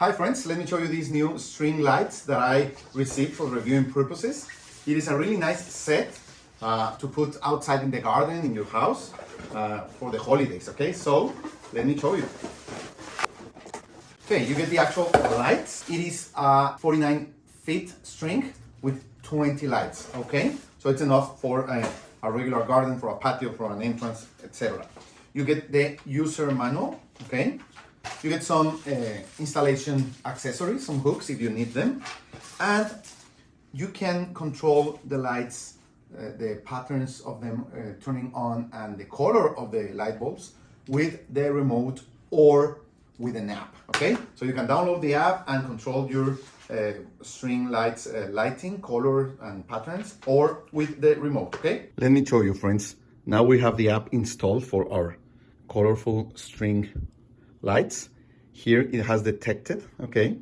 Hi friends, let me show you these new string lights that I received for reviewing purposes. It is a really nice set to put outside in the garden, in your house, for the holidays, okay? So, let me show you. Okay, you get the actual lights. It is a 49 feet string with 20 lights, okay? So it's enough for a regular garden, for a patio, for an entrance, etc. You get the user manual, okay? You get some installation accessories, some hooks if you need them. And you can control the lights, the patterns of them turning on and the color of the light bulbs with the remote or with an app, okay? So you can download the app and control your string lights lighting, color and patterns, or with the remote, okay? Let me show you, friends. Now we have the app installed for our colorful string lights. Here it has detected, okay?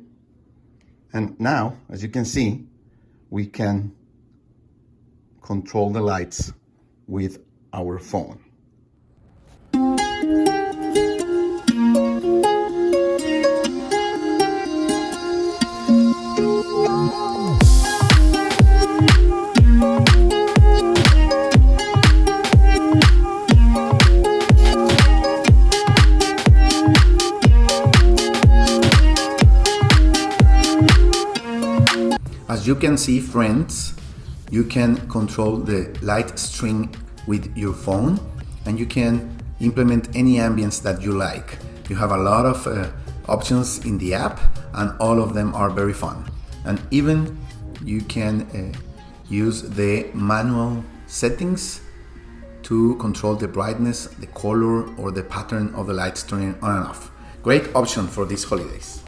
And now, as you can see, we can control the lights with our phone. As you can see, friends, you can control the light string with your phone and you can implement any ambience that you like. You have a lot of options in the app and all of them are very fun. And even you can use the manual settings to control the brightness, the color or the pattern of the lights turning on and off. Great option for these holidays.